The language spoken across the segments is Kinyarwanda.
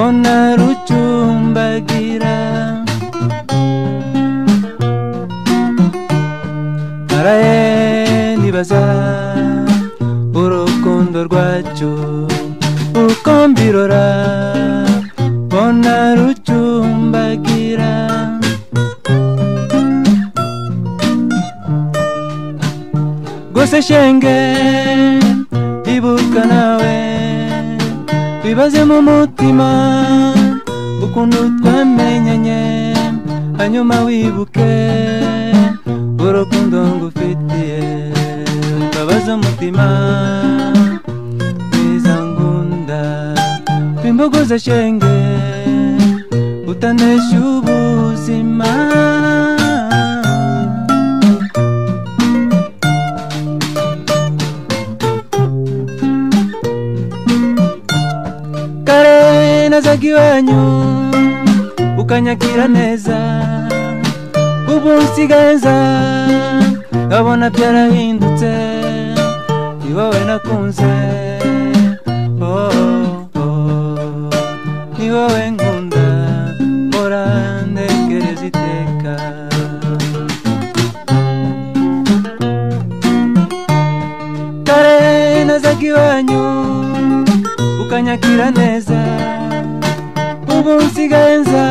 mbona rucumbagira naraye nibaza urukundo rwacu uko mbirora mbona rucumbagira gose shenge ibuka nawe bibaze mu mutima ukuntu twamenyanye hanyuma wibuke urukundo ngufitiye babaza umutima mwiza ngunda bimbogoza shenge utanesha ubuzima kare nazaga iwanyu ukanyakira neza ubu nsigaye nza nkabona byarahindutse ni wowe nakunze ni wowe nkunda mpora ntekereza iteka kare nazaga iwanyu ukanyakira neza ubu nsigaye nza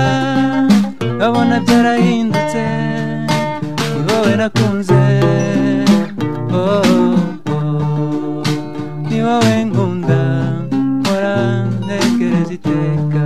nkabona byarahindutse ni wowe nakunze ni wowe nkunda mpora ntekereza iteka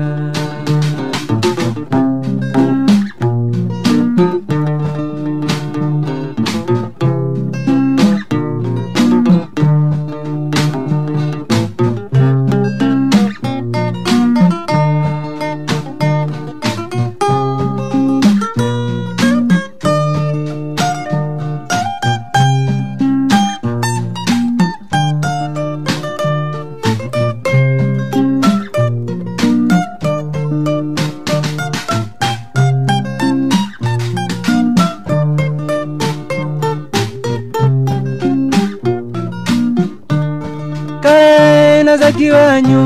kare nazaga iwanyu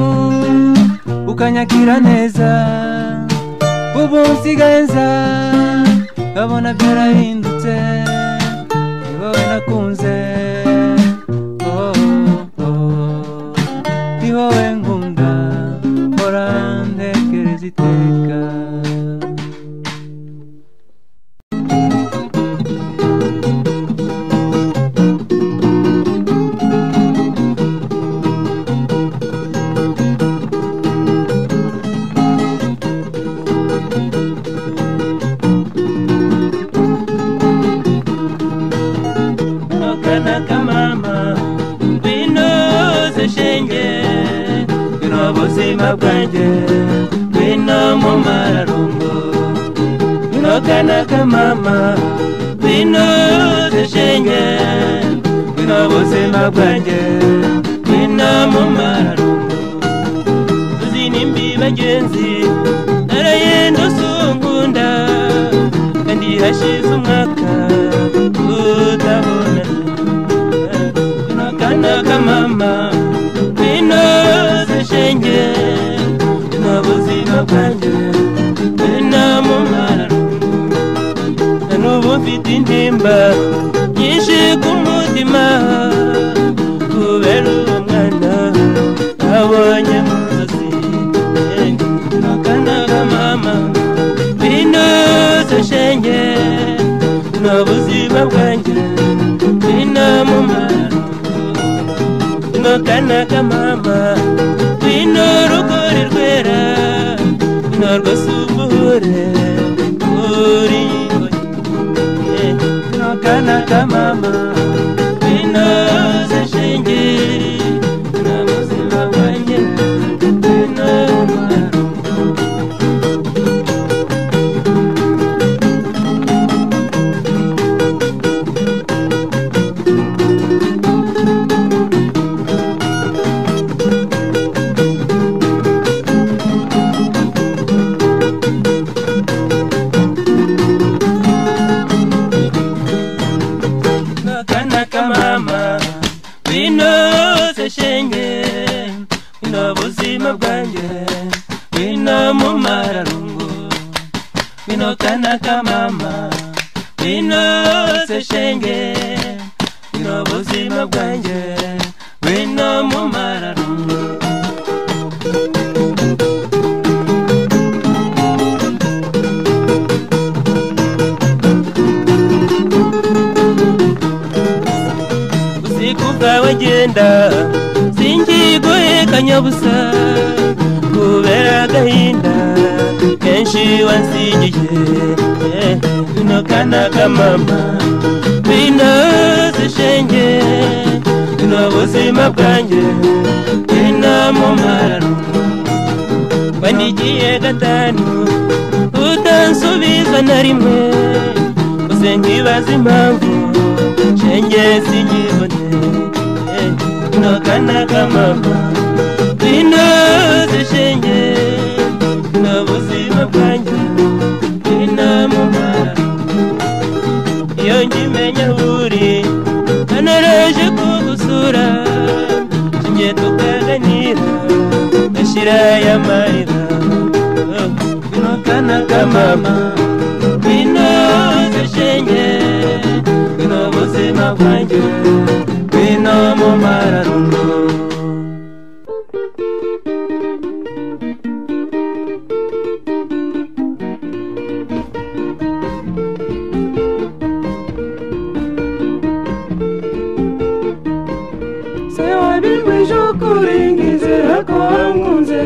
ukanyakira neza ubu nsigaye nza nkabona byarahindutse ni wowe nakunze ni wowe nkunda mpora ntekereza iteka mama winoze shenge ubuzima bwanjye wino mu mararungu kanaka mama winoze shenge ubuzima bwanjye wino mu mararungu tuzinimbi bagenzi narayenda usungunda kandi hashize umwaka utabona kanaka mama winoze shenge ubuzima bwanjye wino mu mararungu n'ubu mfite intimba nyinshi ku mutima kubera uwo mwana abonye mu nzozi kanaka mama winoze shenge ubuzima bwanjye wino mu mararungu kanaka mama wino rugori rwera wino rwasubuhure uri kanaka mama winoze shenge ubuzima bwanjye wino mu mararungu winoze shenge ubuzima bwanjye wino mumararungu, wino kana kamama, wino seshenge, wino buzima bwanje, wino mumararungu. Usiku wagenda sinjiguye kanyabusa kubera gahinda kenshi wansigiye wino kana kamama wino zishenge wino buzima bwanjye wino mumararungu wanigiye gatanu utansubiza na rimwe gusa nkibaza impamvu shenge sinyibone wino kana kamama wino zishenge wino buzima bwanjye wino mumararungu iyo nkimenya uri anaraje kugusura ngiye tukaganira gashira y'amarira wino kana kamama wino zishenge wino buzima bwanjye wino mumararungu. Kuringizira ko nkunze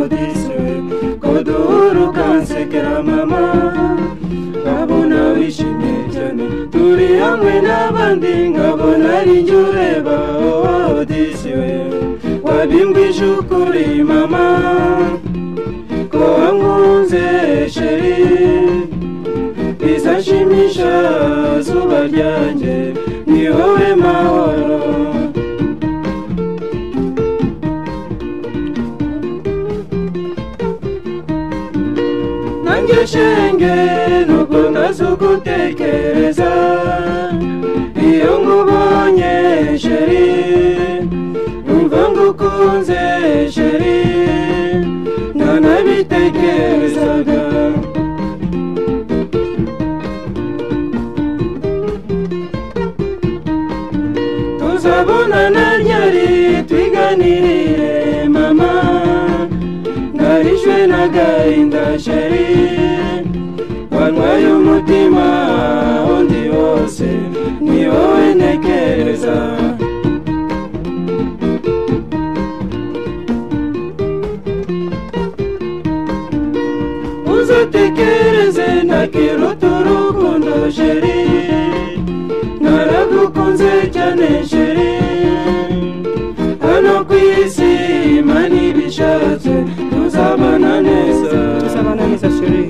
odiswe ko duhuruka nsekera mama nkabona wishimye cyane turi hamwe n'abandi nkabona ari njye ureba odiswe wabimbwije ukuri mama ko wankunze sheri bizashimisha zuba ryanjye ni wowe mahoro. Shenge nuko ndazugutekereza iyo nkubonye sheri numva ngukunze sheri ntanabitekerezaga tuzabonana ryari twiganirire mama narishwe n'agahinda sheri wanywaye umutima undi wose ni wowe ntekereza uzatekereze ntakiruta urukundo sheri naragukunze cyane sheri hano ku isi Imana ibishatse tuzabana neza sheri.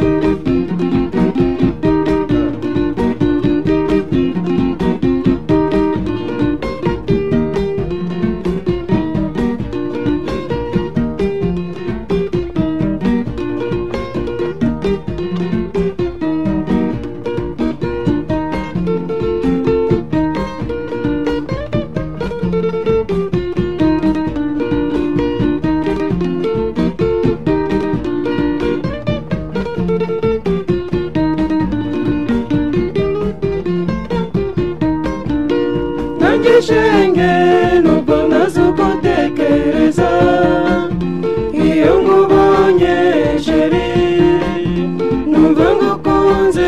Shenge nubwo nazugutekereza iyo nkubonye sheri numva ngukunze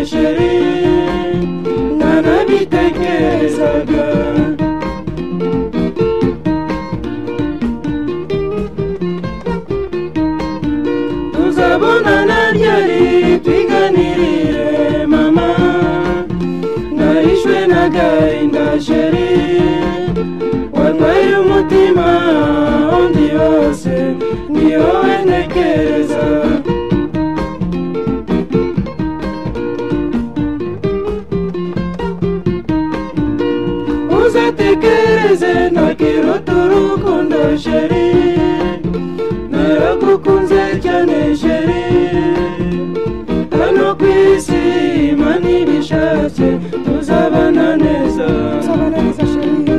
sheri ntanabitekerezaga tuzabonana ryari twiganirire mama narishwe n'agahinda sheri wanywaye umutima undi wose ni wowe ntekereza uzatekereze ntakiruta urukundo sheri naragukunze cyane sheri hano ku isi Imana ibishatse tuzabana neza sheri.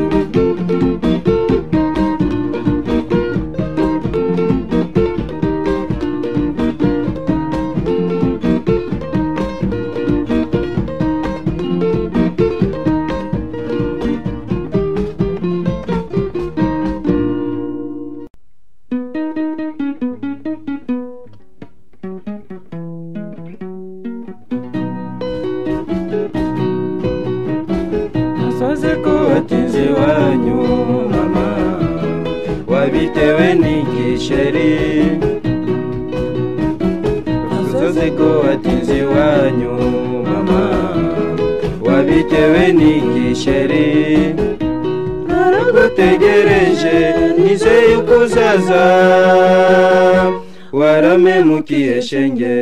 wabitewe n'iki sheri uzoze ko watinze iwanyu mama wabitewe n'iki sheri naragutegereje nizeye uko uzaza waramemukiye shenge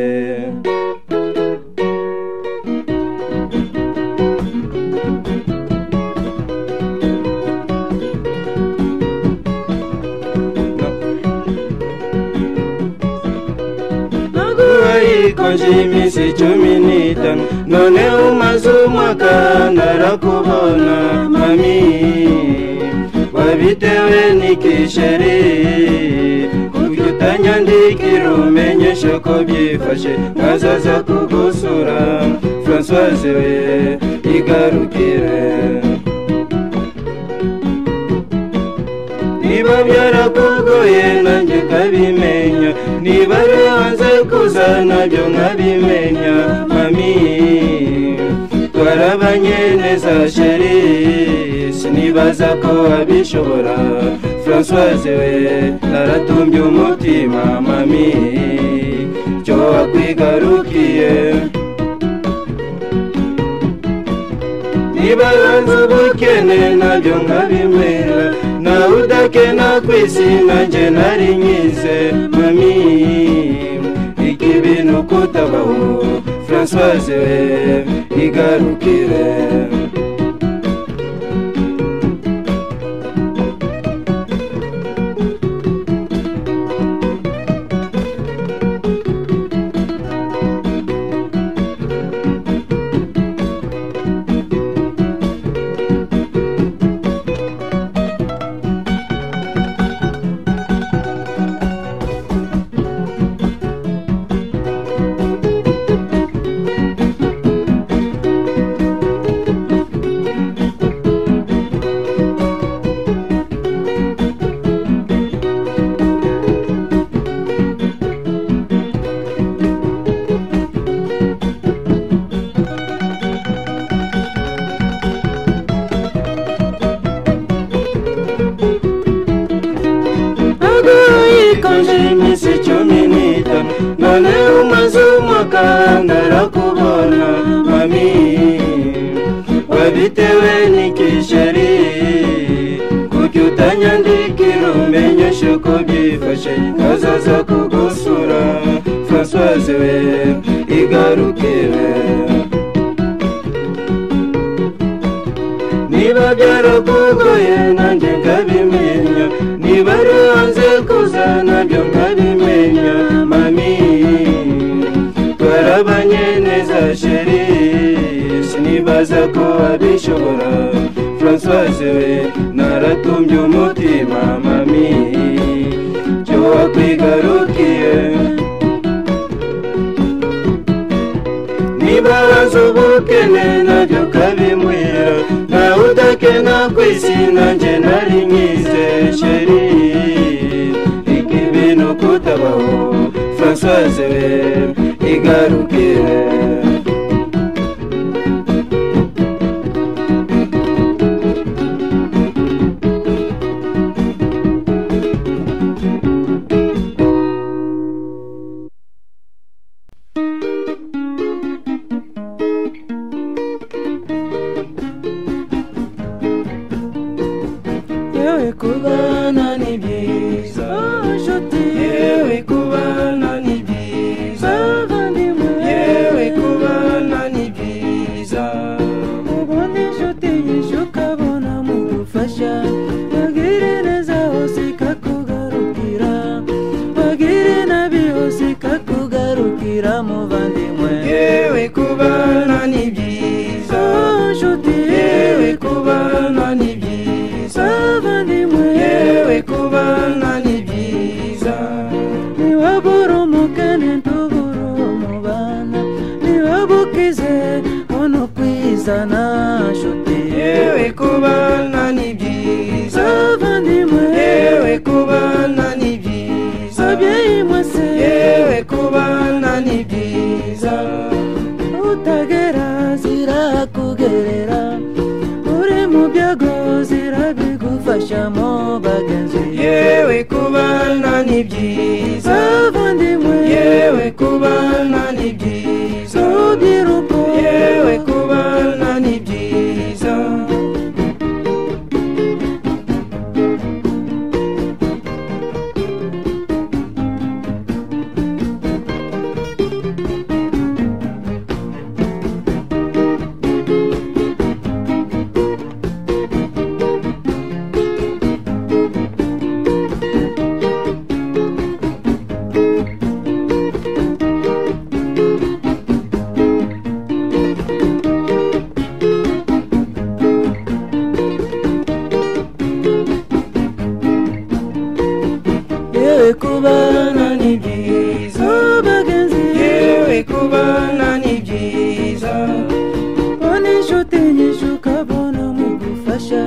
konje iminsi 15 none umaze umwaka narakubona mami wabitewe n'iki sheri kuko utanyandikira umenyesha ko byifashe nkazaza kugusura Françoise we igarukire niba byarakugoye nanjye kabimenya niba hanze kuza nabyo nkabimenya mami twarabanye neza sheri sinibaza ko abishobora Françoise we naratumbye umutima mami cyo wakwigarukiye niba hanze ubukene nabyo nkabimera na udakena kwisi nanjye nari nyize mami iki bintu kutabaho Françoise we igarukire none umaze umwaka narakubona mami wabitewe n'iki sheri kuko utanyandikira umenyesha ko byifashe nkazaza kugusura Françoise we igarukire niba byarakugoye nanjye nkabimenya niba ari hanze kuza nabyo nkabimenya mami twarabanye neza sheri sinibaza ko abishobora Françoise we naratumbye umutima mami cyo wakwigarukiye niba hanze ubukene nabyo kabimwira na udakena kwisi nanjye nari nyize sheri iki bintu kutabaho Françoise we igarukire yewe kubana ni byiza yewe kubana ni byiza yewe kubana ni byiza ubona inshuti nyinshi ukabona mugufasha bagire neza hose ikakugarukira bagire nabi hose ikakugarukira muvandimwe yewe kubana ni byiza nshuti yewe kubana ni byiza yewe kubana ni byiza niwabura umukene ntubura umubana niwabukize ono kwizana nshuti yewe kubana ni byiza yewe kubana ni byiza abyeyi mwese yewe kubana ni byiza utagera zirakugerera uri mu byago zirabigufa gufasha mu bagenzi yewe kubana ni byiza bavandimwe yewe kubana ni byiza urubyiruko yewe kubana ni byiza yewe kubana ni byiza bagenzi yewe kubana ni byiza bona inshuti nyinshi ukabona mu gufasha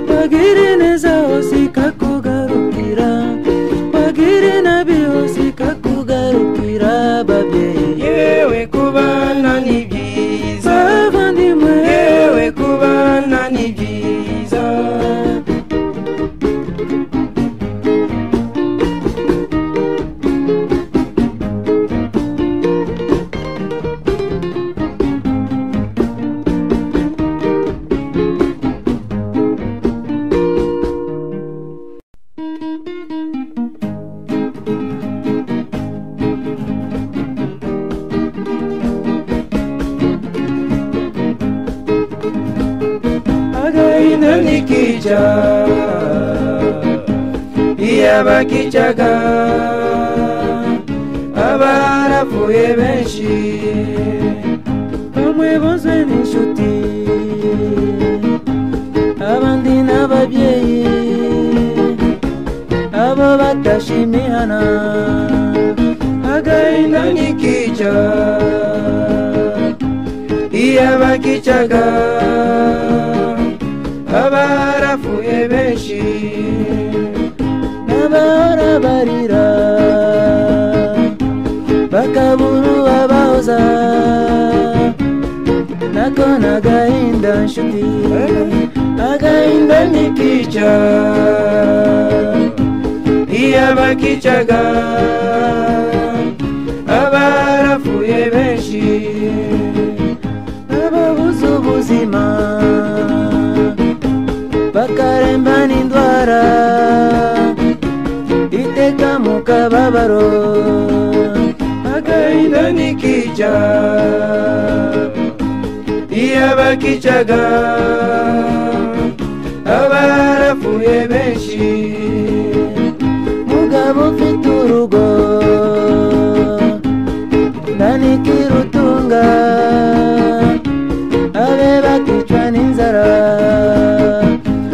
bagire neza hose ikakugarukira bagire nabi hose ikakugarukira babyeyi yewe kubana ni byiza bavandimwe yewe kubana ni byiza agahinda nikica iyabakicaga abarapfuye benshi bamwe bozwe n'inshuti abandi n'ababyeyi abo batashimihana agahinda nikica iyabakicaga abarapfuye benshi n'abahora barira bakabura abahoza nako n'agahinda nshuti agahinda nikica iyabakicaga abarapfuye benshi ababuze ubuzima bakaremba n'indwara iteka mu kababaro agahinda nikica iyabakicaga abarapfuye benshi mugabo ufite urugo ndanikirutunga abe bakicwa n'inzara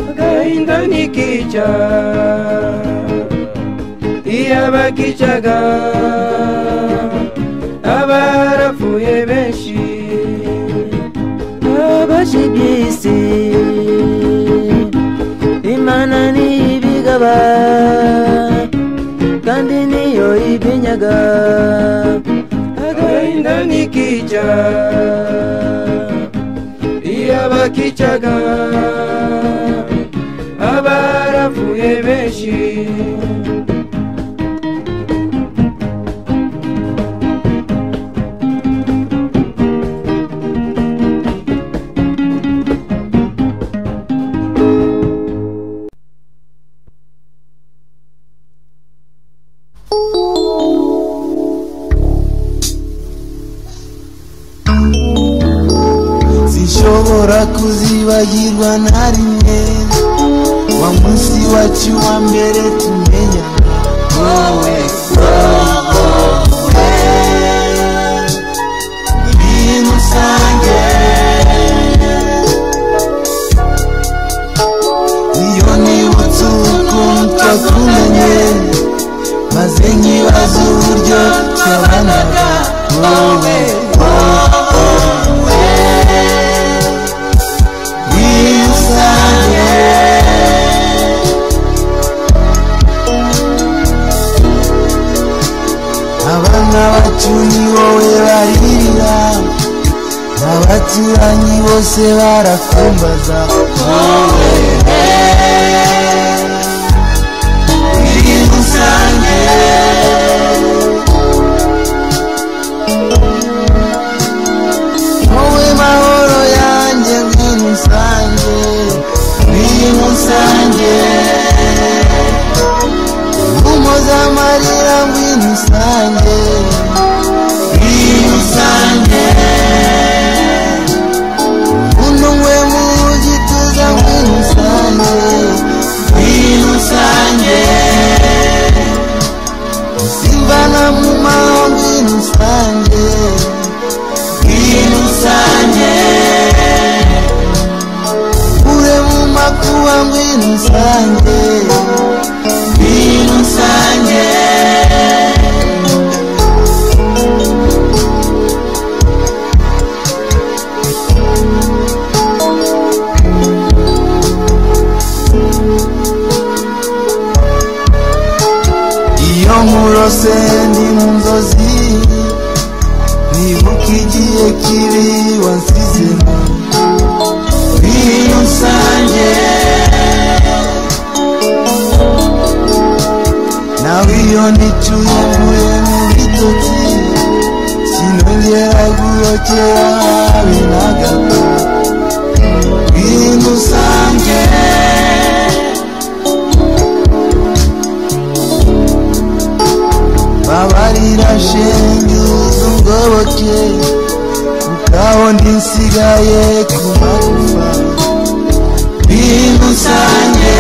agahinda nikica iyabakicaga abarapfuye benshi abashibye isi imana niyibigaba kandi niyo ibinyaga agahinda nikica iyabakicaga abarapfuye benshi sinshobora kuzibagirwa na rimwe wa munsi wacu wa mbere tumenya wowe ibintu usange iyo nibutse ukuntu twakumenye maze nkibaza uburyo twabanaga wowe abana bacu ni wowe baririra abaturanyi bose barakumbaza wowe binusange binusange iyo nkurose ndi mu nzozi nibuka igihe kibi wansizemo binusange nawe iyo nicuye mvuye mu bitotsi sinongera guhokera habe na gato binusange babarira shenge uzungoboke kukaho ndinsigaye ku magufa binusange